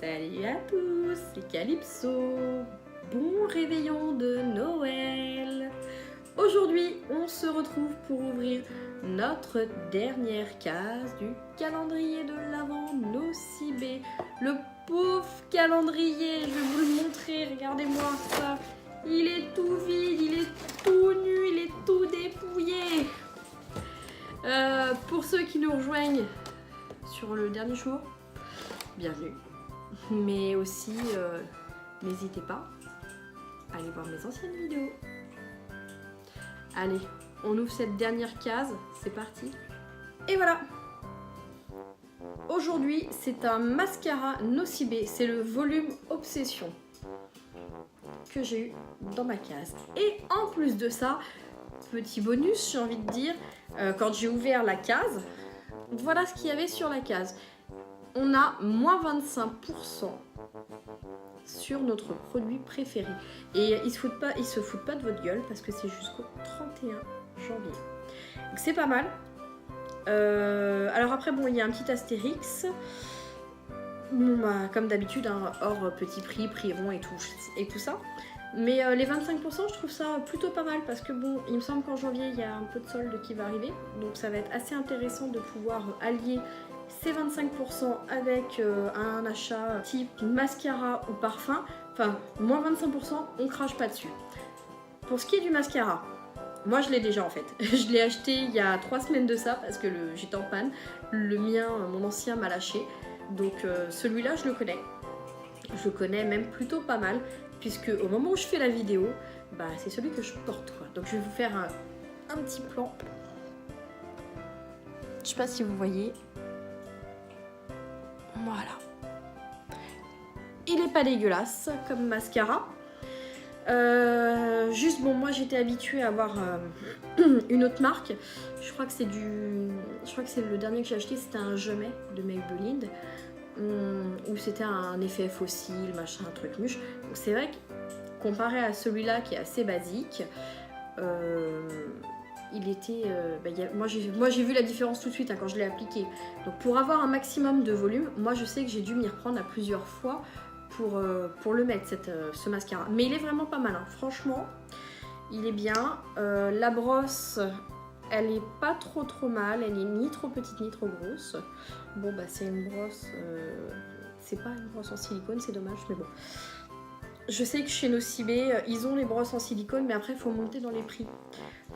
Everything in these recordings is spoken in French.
Salut à tous, c'est Calypso. Bon réveillon de Noël. Aujourd'hui, on se retrouve pour ouvrir notre dernière case du calendrier de l'Avent Nocibé. Le pauvre calendrier, je vais vous le montrer, regardez-moi ça. Il est tout vide, il est tout nu, il est tout dépouillé. Pour ceux qui nous rejoignent sur le dernier jour, bienvenue. Mais aussi, n'hésitez pas à aller voir mes anciennes vidéos. Allez, on ouvre cette dernière case, c'est parti. Et voilà. Aujourd'hui, c'est un mascara Nocibé, c'est le volume Obsession que j'ai eu dans ma case. Et en plus de ça, petit bonus, j'ai envie de dire, quand j'ai ouvert la case, voilà ce qu'il y avait sur la case. On a moins 25% sur notre produit préféré. Et ils se foutent pas de votre gueule parce que c'est jusqu'au 31 janvier. Donc c'est pas mal. Alors après, bon, il y a un petit astérix. Bon, bah, comme d'habitude, hein, hors petit prix, prix rond et tout ça. Mais les 25%, je trouve ça plutôt pas mal parce que bon, il me semble qu'en janvier, il y a un peu de solde qui va arriver. Donc ça va être assez intéressant de pouvoir allier ces 25% avec un achat type mascara ou parfum. Enfin, moins 25%, on crache pas dessus. Pour ce qui est du mascara, moi je l'ai déjà en fait. Je l'ai acheté il y a 3 semaines de ça parce que j'étais en panne. Le mien, mon ancien m'a lâché. Donc celui-là, je le connais. Je le connais même plutôt pas mal. Puisque au moment où je fais la vidéo, bah, c'est celui que je porte, quoi. Donc je vais vous faire un petit plan. Je sais pas si vous voyez. Voilà. Il est pas dégueulasse comme mascara. Juste bon, moi j'étais habituée à avoir une autre marque. Je crois que c'est le dernier que j'ai acheté, c'était un Jamais de Maybelline. Où c'était un effet fossile, machin, un truc muche. Donc c'est vrai que comparé à celui-là qui est assez basique, il était... moi j'ai vu la différence tout de suite hein, quand je l'ai appliqué. Donc pour avoir un maximum de volume, moi je sais que j'ai dû m'y reprendre à plusieurs fois pour le mettre, ce mascara. Mais il est vraiment pas mal, hein. Franchement, il est bien. La brosse... Elle est pas trop mal, elle est ni trop petite ni trop grosse. Bon bah c'est une brosse, c'est pas une brosse en silicone, c'est dommage, mais bon. Je sais que chez Nocibé, ils ont les brosses en silicone, mais après il faut monter dans les prix.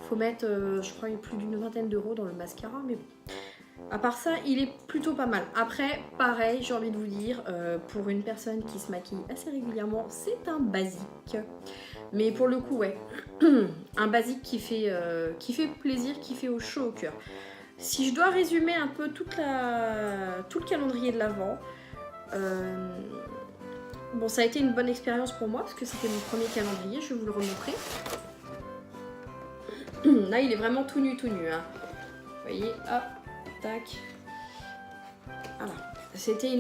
Faut mettre, je crois, plus d'une vingtaine d'euros dans le mascara, mais bon. À part ça, il est plutôt pas mal. Après, pareil, j'ai envie de vous dire, pour une personne qui se maquille assez régulièrement, c'est un basique. Mais pour le coup, ouais, un basique qui fait plaisir, qui fait au chaud au cœur. Si je dois résumer un peu tout le calendrier de l'Avent, bon, ça a été une bonne expérience pour moi parce que c'était mon premier calendrier, je vais vous le remontrer. Là, il est vraiment tout nu, hein. Vous voyez, hop, tac. Voilà, c'était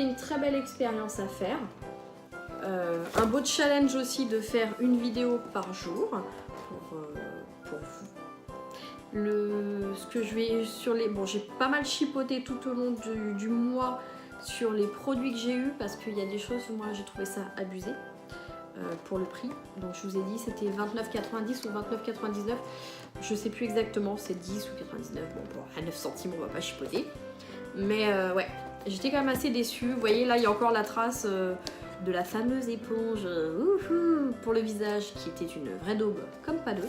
une très belle expérience à faire. Un beau challenge aussi de faire une vidéo par jour pour vous. Ce que je vais sur les... Bon, j'ai pas mal chipoté tout au long du mois sur les produits que j'ai eu parce qu'il y a des choses, moi j'ai trouvé ça abusé pour le prix. Donc je vous ai dit c'était 29,90 ou 29,99. Je sais plus exactement, c'est 10 ou 99. Bon, pour à 9 centimes on va pas chipoter. Mais ouais, j'étais quand même assez déçue. Vous voyez là il y a encore la trace... de la fameuse éponge pour le visage qui était une vraie daube comme pas deux.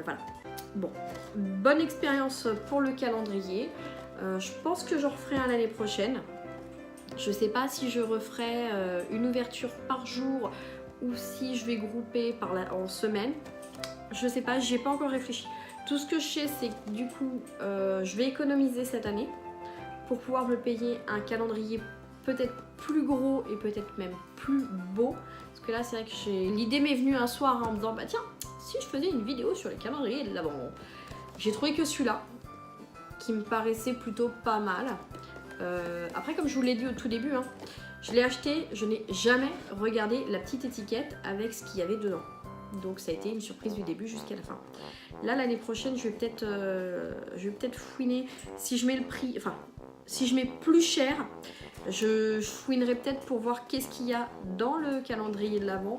Voilà. Bon, bonne expérience pour le calendrier. Je pense que j'en referai un l'année prochaine. Je sais pas si je referai une ouverture par jour ou si je vais grouper en semaine. Je sais pas, j'y ai pas encore réfléchi. Tout ce que je sais, c'est que du coup, je vais économiser cette année pour pouvoir me payer un calendrier peut-être plus gros et peut-être même plus beau. Parce que là, c'est vrai que l'idée m'est venue un soir en me disant, bah tiens, si je faisais une vidéo sur les calendriers de l'Avent. J'ai trouvé que celui-là, qui me paraissait plutôt pas mal. Après, comme je vous l'ai dit au tout début, hein, je l'ai acheté, je n'ai jamais regardé la petite étiquette avec ce qu'il y avait dedans. Donc ça a été une surprise du début jusqu'à la fin. Là, l'année prochaine, je vais peut-être fouiner. Si je mets le prix, enfin, si je mets plus cher, je fouinerai peut-être pour voir qu'est-ce qu'il y a dans le calendrier de l'Avent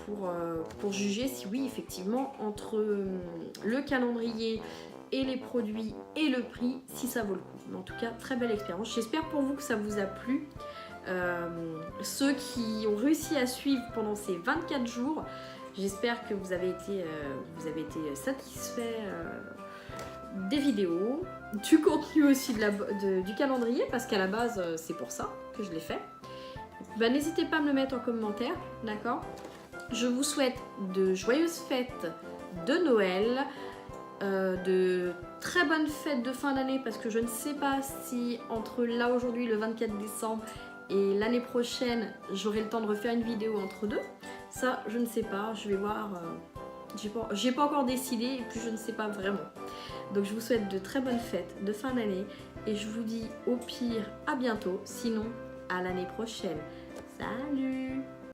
pour juger si oui, effectivement, entre le calendrier et les produits et le prix, si ça vaut le coup. Mais en tout cas, très belle expérience. J'espère pour vous que ça vous a plu. Ceux qui ont réussi à suivre pendant ces 24 jours, j'espère que vous avez été satisfaits des vidéos, du contenu aussi du calendrier, parce qu'à la base, c'est pour ça que je l'ai fait. Bah, n'hésitez pas à me le mettre en commentaire, d'accord? Je vous souhaite de joyeuses fêtes de Noël, de très bonnes fêtes de fin d'année, parce que je ne sais pas si entre là aujourd'hui, le 24 décembre, et l'année prochaine, j'aurai le temps de refaire une vidéo entre deux. Ça, je ne sais pas, je vais voir. J'ai pas encore décidé et puis je ne sais pas vraiment. Donc je vous souhaite de très bonnes fêtes de fin d'année et je vous dis au pire à bientôt, sinon à l'année prochaine. Salut!